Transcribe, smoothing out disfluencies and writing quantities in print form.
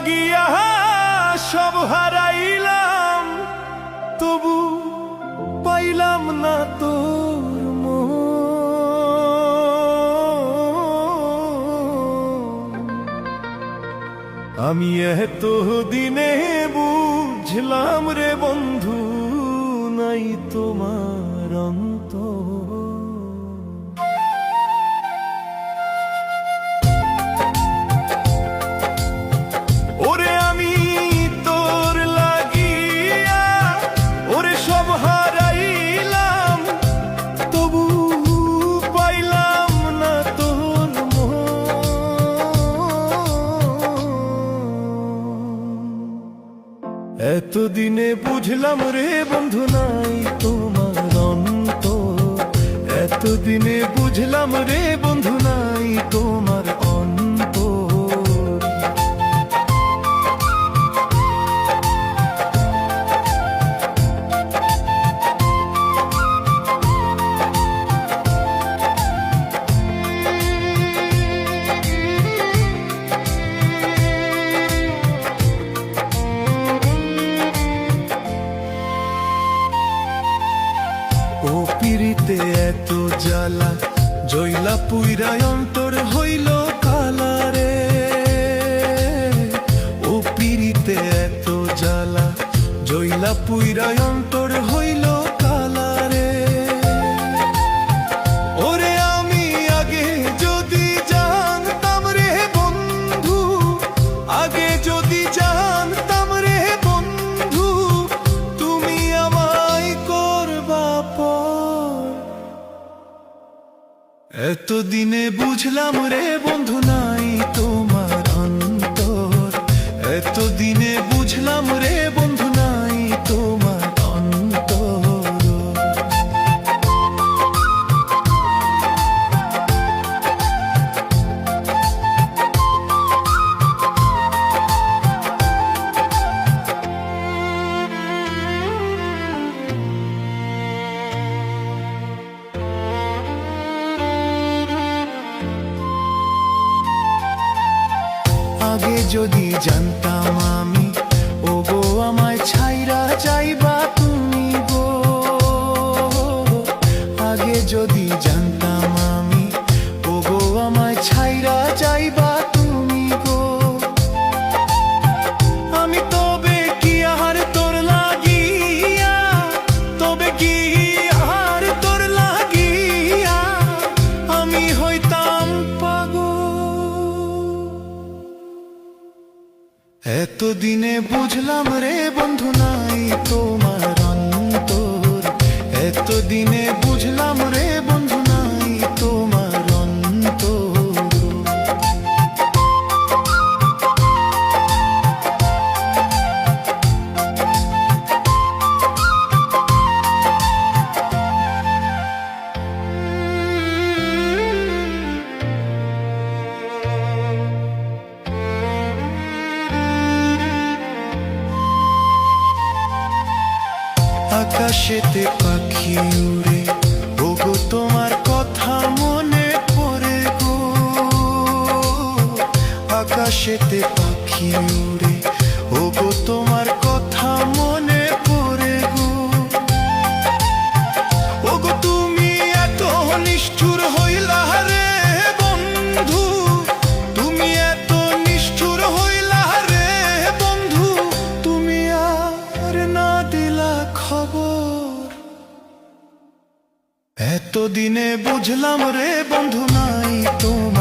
লাগিয়া সব হারাইলাম, তবু পাইলাম না তোর মন। আমি এত দিনে বুঝলাম রে বন্ধু, নাই তোমার অন্তর। ওরে আমি তোর লাগিয়া ওরে সব হারাইলাম, তবু পাইলাম না তোর মন। এতদিনে বুঝলাম রে বন্ধু, নাই তোমার অন্তর। এতদিনে বুঝলাম রে বন্ধু, নাই তোমার অন্তর। ও পিরিতে এত জ্বালা, জইলা পুইরায় অন্তর হইল কালা রে। ও পিরিতে এত জ্বালা, জইলা পুইরায় অন্তর হইল কালা রে। ওরে আমি আগে যদি জানতাম রে বন্ধু, আগে যদি জানতাম রে বন্ধু, তুমি আমায় করবা পর। এতদিনে বুঝলাম রে বন্ধু, নাই তোমার অন্তর। এতদিনে বুঝলাম রে বন্ধু, নাই তোমার অন্তর। আগে যদি জানতাম আমি, ও গো আমায় ছাইরা যাইবা তুমি গো। আগে যদি জানতাম আমি, ও গো আমায় ছাইরা যাইবা তুমি গো। আমি তবে কি আর তোর লাগিয়া, তবে কি আর তোর লাগিয়া আমি হইতাম পাগল। এতদিনে বুঝলাম রে বন্ধু, নাই তোমার অন্তর। এতদিনে বুঝলাম রে বন্ধু, নাই তোমার অন্তর। আকাশেতে পাখি উড়ে, ও গো তোমার কথা মনে পড়ে গো। আকাশেতে পাখি উড়ে, ও গো তোমার কথা মনে পড়ে গো। ও গো তুমি এত নিষ্ঠুর হইলা রে বন্ধু, তুমি এত নিষ্ঠুর হইলা রে বন্ধু, তুমি আর না দিলা খবর। এতদিনে বুঝলাম রে বন্ধু, নাই তোমার